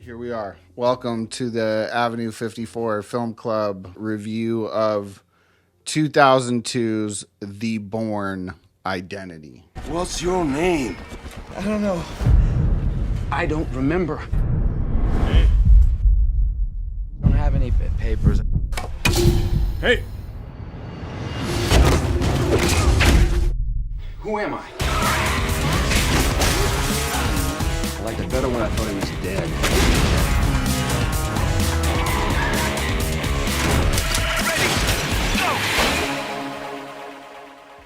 Here we are. Welcome to the Avenue 54 Film Club review of 2002's The Bourne Identity. What's your name? I don't know. I don't remember. Hey. Don't have any papers. Hey! Who am I? I liked it better when I thought he was dead.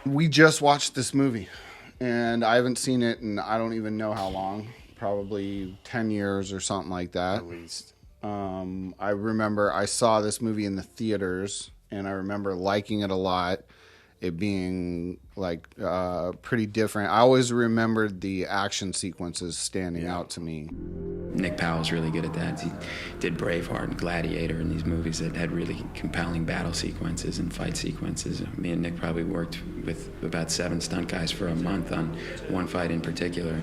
We just watched this movie, and I haven't seen it in I don't even know how long, probably 10 years or something like that. At least. I remember I saw this movie in the theaters, and I remember liking it a lot, it being like pretty different. I always remembered the action sequences standing out to me. Nick Powell's really good at that. He did Braveheart and Gladiator and these movies that had really compelling battle sequences and fight sequences. Me and Nick probably worked with about 7 stunt guys for a month on one fight in particular.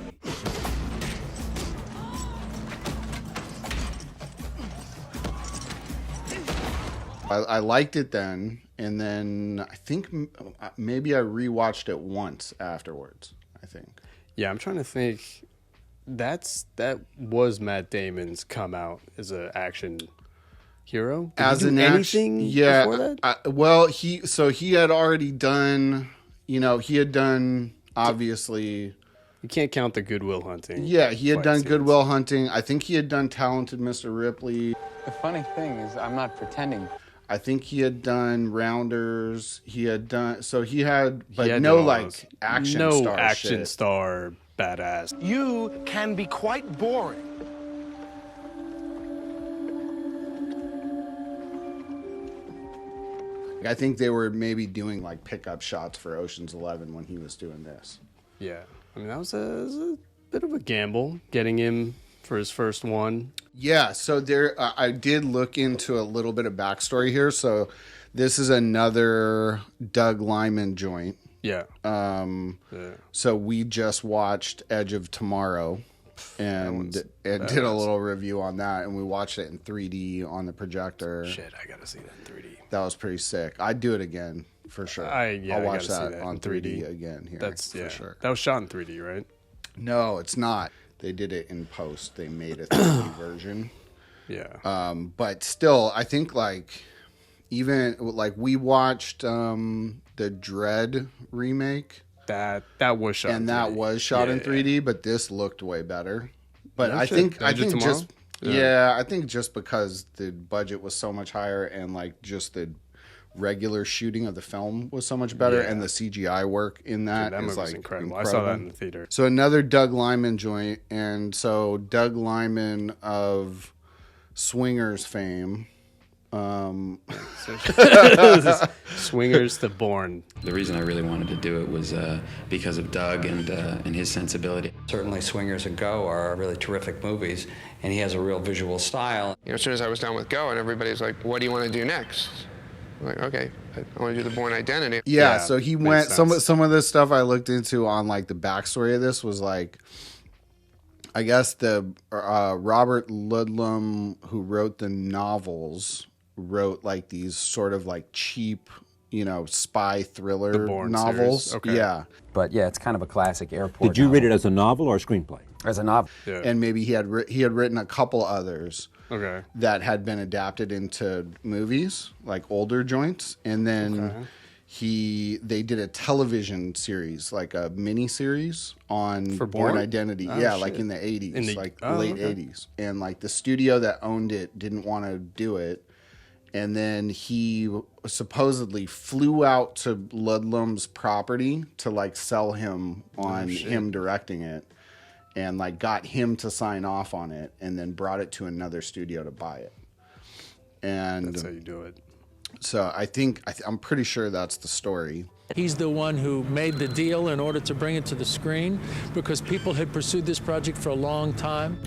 I liked it then, and then I think maybe I rewatched it once afterwards, I think. Yeah, I'm trying to think. That was Matt Damon's come out as an action hero. Did As he do an anything before that? He had already done, obviously. You can't count the Good Will Hunting. Yeah, he had done scenes. Good Will Hunting. I think he had done Talented Mr. Ripley. The funny thing is, I'm not pretending. I think he had done Rounders. He had done, so he had, but He had no done like almost action no star action shit. star badass. You can be quite boring. I think they were maybe doing like pickup shots for Ocean's 11 when he was doing this. Yeah, I mean that was a bit of a gamble getting him for his first one. Yeah, so there, I did look into a little bit of backstory here. So this is another Doug Liman joint. Yeah. So we just watched Edge of Tomorrow and did a little review on that, and we watched it in 3D on the projector. Shit, I gotta see that in 3D. That was pretty sick. I'd do it again for sure. I'll watch that on 3D again here. For sure. That was shot in 3D, right? No, it's not. They did it in post. They made a 3D version. Yeah. But still, I think like even like we watched the Dread remake. That was shot And in 3D. that was shot in 3D, but this looked way better. But No I shit. think Edge of Tomorrow? just I think just because the budget was so much higher and like just the regular shooting of the film was so much better, and the CGI work in that Dude, that is movie was like incredible. I saw that in the theater. So another Doug Liman joint, and so Doug Liman of Swingers fame. Swingers to Bourne. The reason I really wanted to do it was because of Doug and his sensibility. Certainly Swingers and Go are really terrific movies, and he has a real visual style. As soon as I was done with Go, and everybody's like, what do you want to do next? I'm like, okay, I want to do the Bourne Identity. Yeah, so he went, some of the stuff I looked into on like the backstory of this was like, I guess the Robert Ludlum, who wrote the novels, wrote like these sort of like cheap, spy thriller novels. Series. Okay. Yeah. But yeah, it's kind of a classic airport. Did you read it as a novel or a screenplay? As a novel? Yeah. And maybe he had written a couple others Okay. that had been adapted into movies, like older joints, and then they did a television series, like a mini series on For Bourne Bourne? Identity. Oh, yeah, shit. like in the 80s, late okay. 80s. And like the studio that owned it didn't want to do it. And then he supposedly flew out to Ludlum's property to like sell him on him directing it, and like got him to sign off on it, and then brought it to another studio to buy it. And That's how you do it. so I'm pretty sure that's the story. He's the one who made the deal in order to bring it to the screen because people had pursued this project for a long time.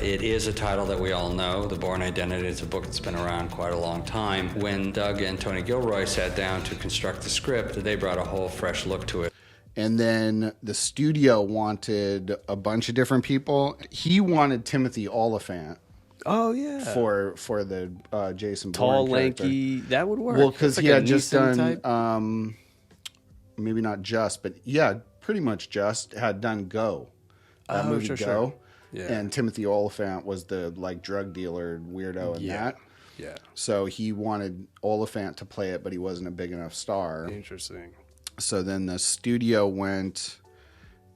It is a title that we all know. The Bourne Identity is a book that's been around quite a long time. When Doug and Tony Gilroy sat down to construct the script, they brought a whole fresh look to it. And then the studio wanted a bunch of different people. He wanted Timothy Olyphant. Oh yeah, for the Jason tall, Bourne character. lanky. That would work. Well, because It's he like a had just Neeson done, type. maybe not just, but yeah, pretty much just had done Go. That movie sure, Go. sure. Yeah. And Timothy Olyphant was the like drug dealer weirdo in that. Yeah. So he wanted Olyphant to play it, but he wasn't a big enough star. Interesting. So then the studio went.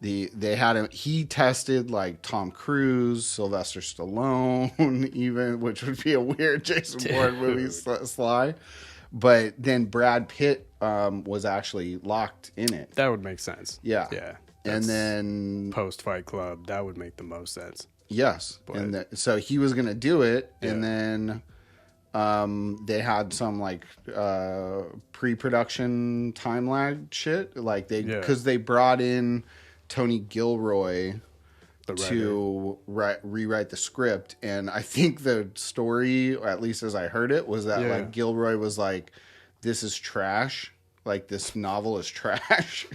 They had him. He tested like Tom Cruise, Sylvester Stallone, even, which would be a weird Jason Bourne movie sly. But then Brad Pitt was actually locked in it. That would make sense. Yeah, Yeah. And then post Fight Club, that would make the most sense. Yes, But, so he was gonna do it, and then they had some like pre-production time lag shit, like because they brought in Tony Gilroy to rewrite the script, and I think the story, or at least as I heard it, was that like Gilroy was like, "This is trash. Like this novel is trash."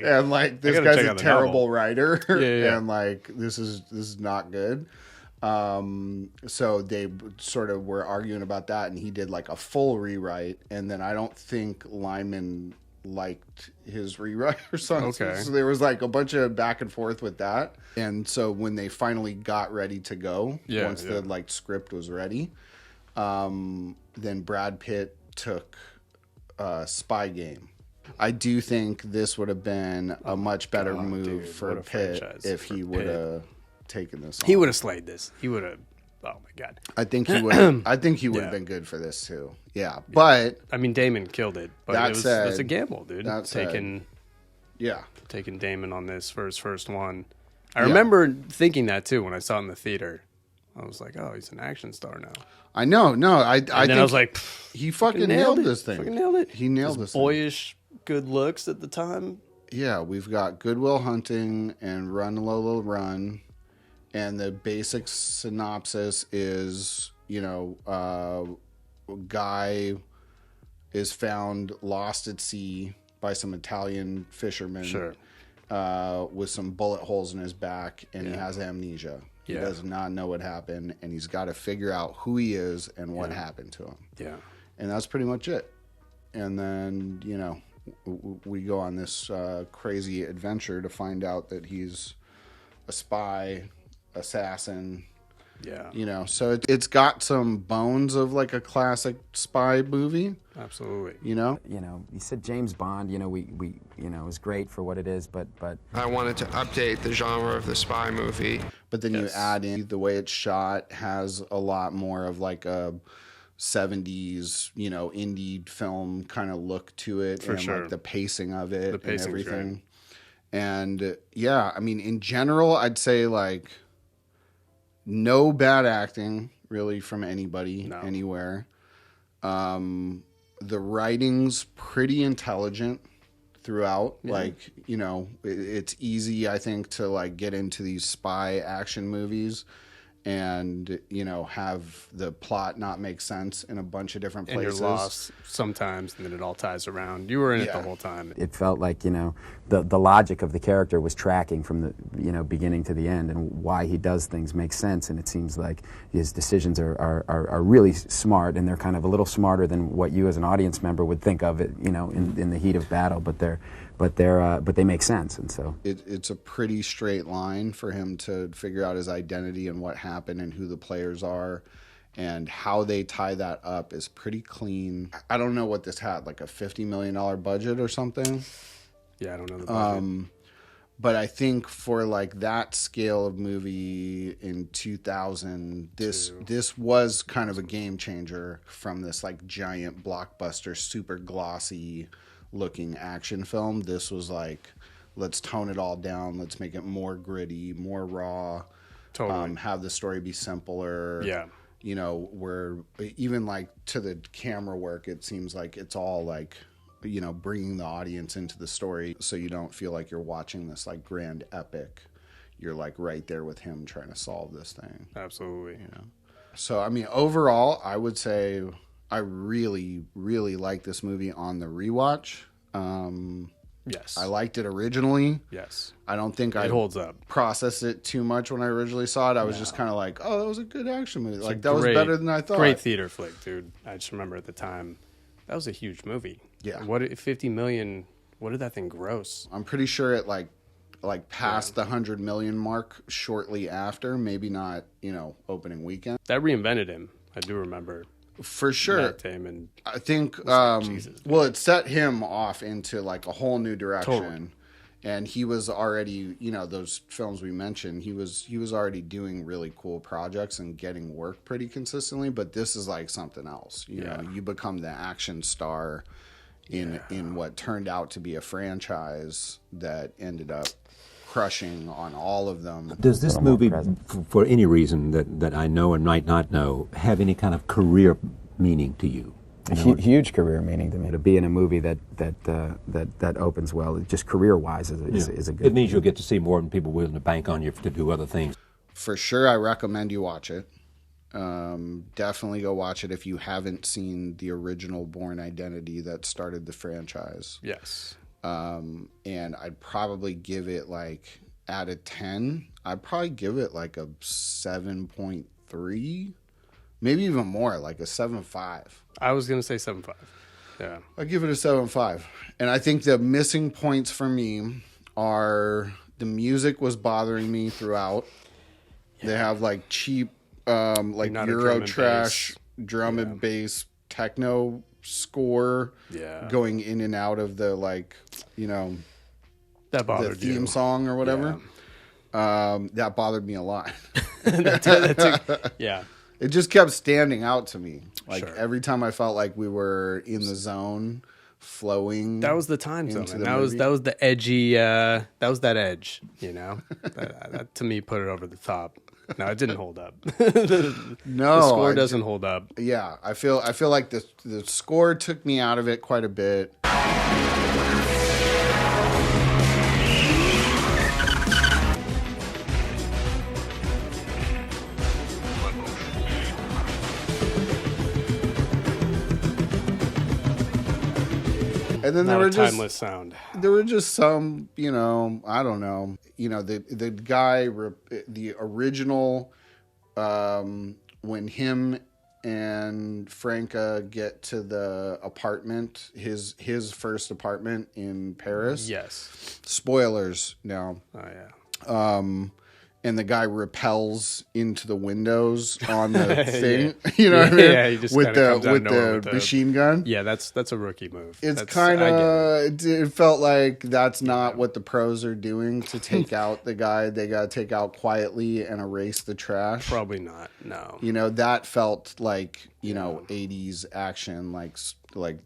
And like this guy's a terrible writer, and like this is not good. So they sort of were arguing about that, and he did like a full rewrite, and then I don't think Lyman liked his rewrite or something. Okay. So there was like a bunch of back and forth with that. And so when they finally got ready to go, once the like script was ready, then Brad Pitt took Spy Game. I do think this would have been a much better move for Pitt if he would have taken this on. He would have slayed this. He would have. Oh my god. I think he would. I think he would have been good for this too. Yeah, but I mean, Damon killed it. But that said, it's a gamble, dude. Taking Damon on this for his first one. I remember thinking that too when I saw it in the theater. I was like, oh, he's an action star now. I know. No, I think I was like, he fucking nailed this thing. Fucking nailed it. He nailed this. Boyish, good looks at the time. Yeah, we've got Good Will Hunting and Run Lola Run. And the basic synopsis is, a guy is found lost at sea by some Italian fishermen with some bullet holes in his back, and he has amnesia. He does not know what happened, and he's got to figure out who he is and what happened to him. Yeah. And that's pretty much it. And then, we go on this crazy adventure to find out that he's a spy, assassin, so it's got some bones of like a classic spy movie. Absolutely. You said James Bond, we is great for what it is, but I wanted to update the genre of the spy movie. But then you add in the way it's shot has a lot more of like a 70s, indie film kind of look to it, like the pacing of it and everything. Great. And I mean, in general, I'd say like no bad acting really from anybody anywhere. The writing's pretty intelligent throughout. Like, it's easy, I think, to like get into these spy action movies and have the plot not make sense in a bunch of different places. And you're lost sometimes, and then it all ties around. You were in it the whole time. It felt like the logic of the character was tracking from the beginning to the end, and why he does things makes sense. And it seems like his decisions are really smart, and they're kind of a little smarter than what you as an audience member would think of it, in the heat of battle. But they make sense, and so it's a pretty straight line for him to figure out his identity and what happened and who the players are, and how they tie that up is pretty clean. I don't know what this had, like a $50 million budget or something. Yeah, I don't know the budget. But I think for like that scale of movie in 2000, this was kind of a game changer from this like giant blockbuster, super glossy looking action film. This was like, let's tone it all down. Let's make it more gritty, more raw. Totally. Have the story be simpler. Yeah. Where even like to the camera work, it seems like it's all like, bringing the audience into the story, so you don't feel like you're watching this like grand epic. You're like right there with him trying to solve this thing. Absolutely. So I mean, overall, I would say I really, really like this movie on the rewatch. Yes. I liked it originally. Yes. I don't think It holds up. Processed it too much when I originally saw it. I was just kind of like, oh, that was a good action movie. Like, that was better than I thought. Great theater flick, dude. I just remember at the time, that was a huge movie. Yeah. What, $50 million, what did that thing gross? I'm pretty sure it like passed the 100 million mark shortly after, maybe not, opening weekend. That reinvented him. I do remember. For sure. Matt Damon. I think, it set him off into like a whole new direction. Totally. And he was already, those films we mentioned, he was already doing really cool projects and getting work pretty consistently. But this is like something else. You know, you become the action star in what turned out to be a franchise that ended up crushing on all of them. Does this movie, for any reason that I know and might not know, have any kind of career meaning to you? Huge career meaning to me. To be in a movie that opens well, just career-wise, is a good. It means you'll get to see more than people willing to bank on you to do other things. For sure, I recommend you watch it. Definitely go watch it if you haven't seen the original Bourne Identity that started the franchise. Yes. And I'd probably give it like, out of 10, I'd probably give it like a 7.3, maybe even more, like a 7.5. I was going to say 7.5. Yeah. I'd give it a 7.5. And I think the missing points for me are the music was bothering me throughout. Yeah. They have like cheap, like Euro trash, drum and bass, techno score going in and out of the that bothered the theme song or whatever. That bothered me a lot. It just kept standing out to me. Every time I felt like we were in the zone, flowing. That was the time zone. That was the edgy. That was that edge. That to me put it over the top. No, it didn't hold up. The score doesn't hold up. Yeah, I feel like the score took me out of it quite a bit. And then there were just timeless sound. There were just some, I don't know, the guy, the original, when him and Franka get to the apartment, his first apartment in Paris. Yes. Spoilers now. Oh yeah. And the guy rappels into the windows on the thing. You know what I mean? Yeah, he just with the machine gun. Yeah, that's a rookie move. It's kind of, it felt like that's not what the pros are doing to take out the guy. They got to take out quietly and erase the trash. Probably not. No. That felt like 80s action, like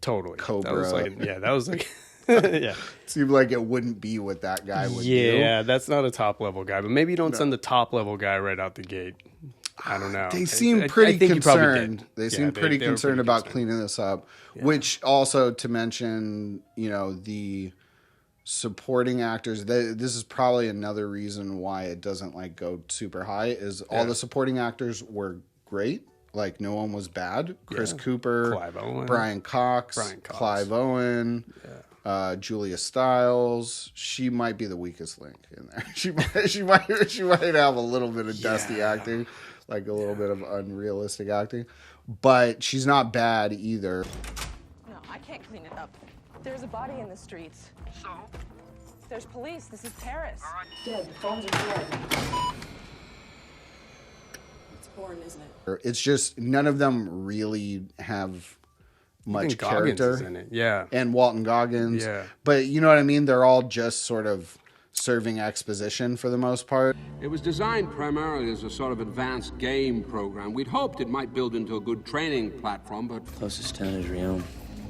totally Cobra. That was like. Yeah, seemed like it wouldn't be what that guy would do. Yeah, that's not a top level guy. But maybe you don't send the top level guy right out the gate. I don't know. They seem pretty concerned. They seem pretty concerned about cleaning this up. Yeah. Which also to mention, the supporting actors. This is probably another reason why it doesn't go super high. Is all the supporting actors were great. Like no one was bad. Chris Cooper, Clive Owen, Brian Cox, Clive Owen. Yeah. Julia Stiles, she might be the weakest link in there. She might have a little bit of dusty acting, like a little bit of unrealistic acting, but she's not bad either. No, I can't clean it up. There's a body in the streets. So? There's police. This is Paris. All right. Dead. The phones are dead. It's Bourne, isn't it? It's just none of them really have much character is in it. Yeah, and Walton Goggins. Yeah, but you know what I mean. They're all just sort of serving exposition for the most part. It was designed primarily as a sort of advanced game program. We'd hoped it might build into a good training platform, but closest town is Rion.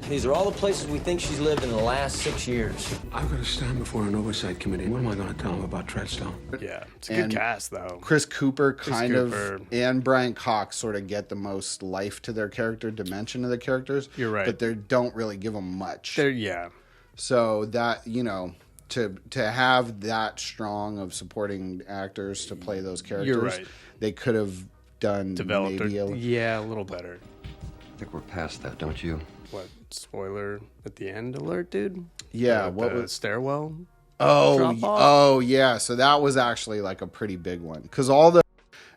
These are all the places we think she's lived in the last 6 years. I've got to stand before an oversight committee. What am I going to tell them about Treadstone? Yeah, it's a good cast, though. Chris Cooper and Brian Cox sort of get the most life to their character, dimension of the characters. You're right. But they don't really give them much. Yeah. So that, to have that strong of supporting actors to play those characters, you're right. They could have done developed a little better. I think we're past that, don't you? What, spoiler at the end alert, dude? Yeah, what was stairwell? Oh, yeah. So that was actually like a pretty big one because all the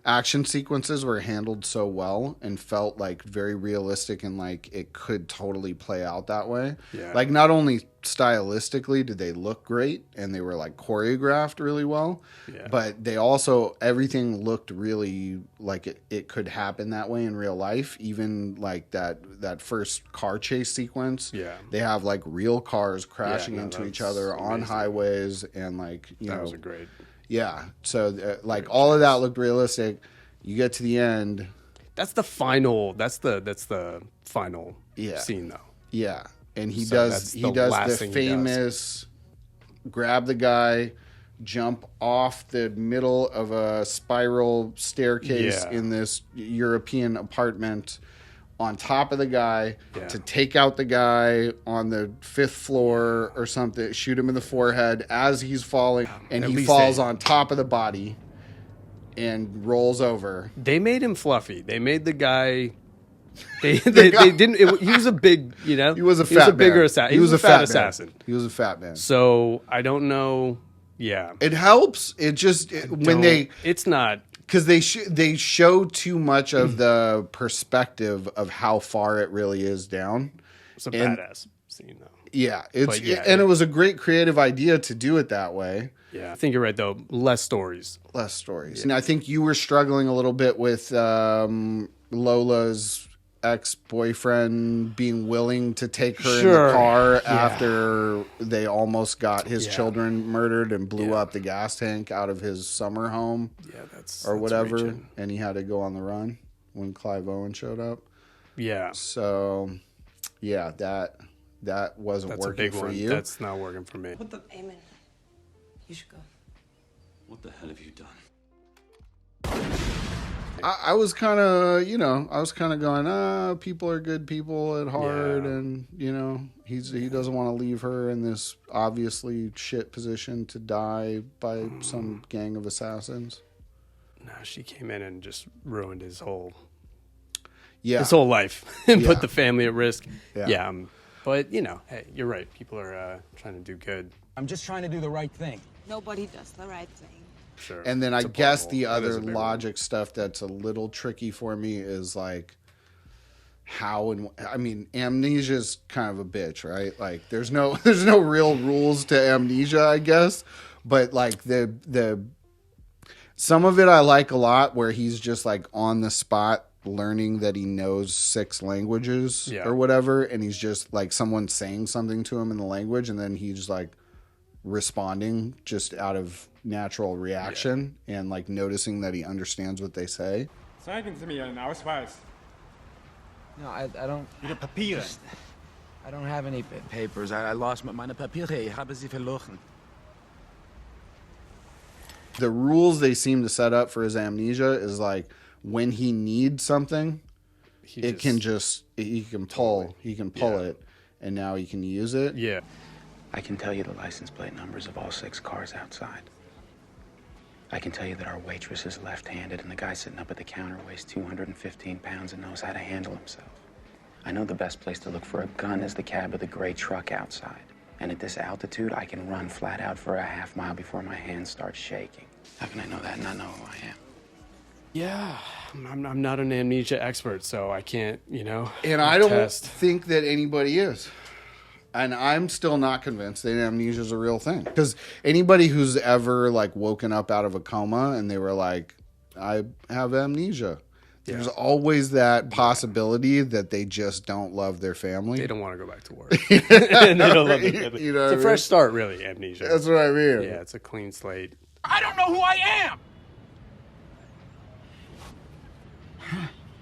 action sequences were handled so well and felt like very realistic and like it could totally play out that way. Yeah. Like not only stylistically did they look great and they were like choreographed really well, but they also, everything looked really like it could happen that way in real life. Even like that first car chase sequence. Yeah. They have like real cars crashing into each other on highways and like, that was a great. Yeah, so like all of that looked realistic. You get to the end. That's the final scene though. Yeah, and he does the famous grab the guy, jump off the middle of a spiral staircase in this European apartment on top of the guy to take out the guy on the 5th floor or something, shoot him in the forehead as he's falling, and he falls on top of the body and rolls over. They made him fluffy. They made the guy. They didn't. He was a big, He was a bigger assassin. He was a fat assassin. He was a fat man. So I don't know. Yeah, it helps. It just it's not. Because they show too much of the perspective of how far it really is down. It's a badass scene, though. Yeah, it was a great creative idea to do it that way. Yeah, I think you're right, though. Less stories. Yeah. And I think you were struggling a little bit with Lola's ex-boyfriend being willing to take her in the car after they almost got his children murdered and blew up the gas tank out of his summer home or whatever, reaching. And he had to go on the run when Clive Owen showed up. Yeah. So, yeah, that wasn't working for you. That's not working for me. Amen. You should go. What the hell have you done? I was kind of, going, people are good people at heart, and he doesn't want to leave her in this obviously shit position to die by some gang of assassins. No, she came in and just ruined his whole life and put the family at risk. Yeah. But hey, you're right. People are trying to do good. I'm just trying to do the right thing. Nobody does the right thing. Sure. And then I guess the other logic stuff that's a little tricky for me is like amnesia's kind of a bitch, right? Like there's no real rules to amnesia, I guess. But like the some of it I like a lot where he's just like on the spot learning that he knows 6 languages or whatever, and he's just like someone saying something to him in the language and then he's like responding just out of natural reaction and like noticing that he understands what they say. Zeigen Sie mir Ihren Ausweis. No, I don't. Ihre Papiere. I don't have any papers. I lost meine Papiere. Ich habe sie verloren. The rules they seem to set up for his amnesia is like when he needs something, he can pull it, and now he can use it. Yeah. I can tell you the license plate numbers of all 6 cars outside. I can tell you that our waitress is left-handed and the guy sitting up at the counter weighs 215 pounds and knows how to handle himself. I know the best place to look for a gun is the cab of the gray truck outside. And at this altitude, I can run flat out for a half mile before my hands start shaking. How can I know that and not know who I am? Yeah, I'm not an amnesia expert, so I can't, And I don't think that anybody is. And I'm still not convinced that amnesia is a real thing. Because anybody who's ever like woken up out of a coma and they were like, I have amnesia. Yeah. There's always that possibility that they just don't love their family. They don't want to go back to work. They don't love their family. It's a fresh start, really, amnesia. That's what I mean. Yeah, it's a clean slate. I don't know who I am!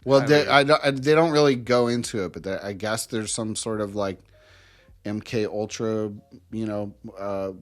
Well, they don't really go into it, but I guess there's some sort of like MK Ultra,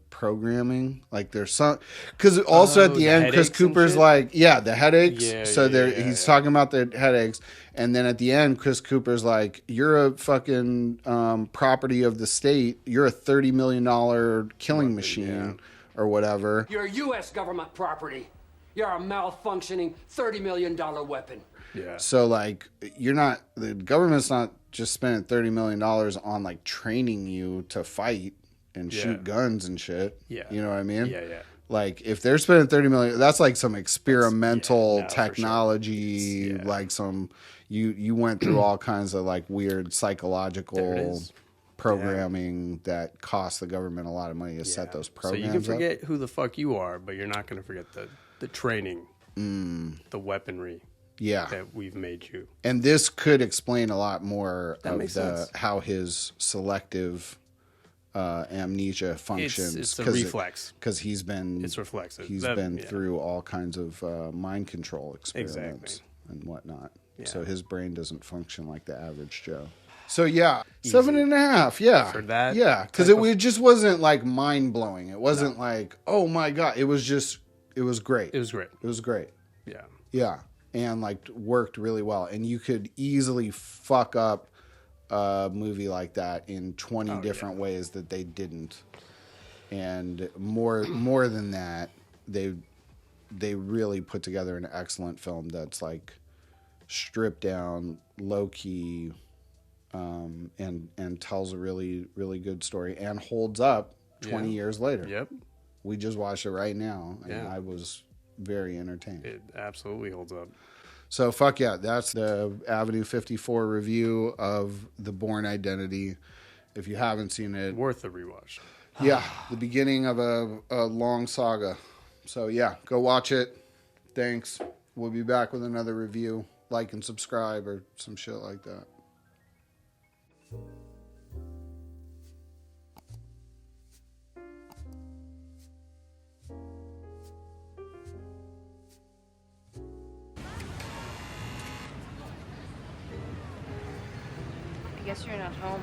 programming. Like there's some, because also at the end, Chris Cooper's like, the headaches. He's talking about the headaches, and then at the end, Chris Cooper's like, "You're a fucking property of the state. You're a $30 million killing machine, or whatever. You're U.S. government property. You're a malfunctioning $30 million weapon." Yeah. So like, the government's not just spending $30 million on like training you to fight. and shoot guns and shit. Yeah. You know what I mean? Yeah, yeah. Like if they're spending $30 million, that's like some experimental technology, Sure. like some you went through all kinds of like weird psychological programming that cost the government a lot of money to set those programs So you can forget up. who the fuck you are, but you're not going to forget the training, the weaponry that we've made you. And this could explain a lot more That of makes sense. how his selective amnesia functions. It's a reflex. Because he's been... It's reflexive. He's been through all kinds of mind control experiments and whatnot. Yeah. So his brain doesn't function like the average Joe. So yeah, 7.5. Yeah. For that? Yeah. Because it just wasn't like mind-blowing. It wasn't like, oh my God. It was just... It was great. It was great. It was great. Yeah. Yeah. And like worked really well. And you could easily fuck up a movie like that in 20 different ways that they didn't. And more than that, they really put together an excellent film that's like stripped down, low key, and tells a really, really good story and holds up 20 years later. Yep. We just watched it right now, and I was very entertained. It absolutely holds up. So fuck yeah, that's the Avenue 54 review of The Bourne Identity. If you haven't seen it, Worth a rewatch. Yeah, the beginning of a long saga. So yeah, go watch it. Thanks. We'll be back with another review. Like and subscribe or some shit like that. I guess you're not home.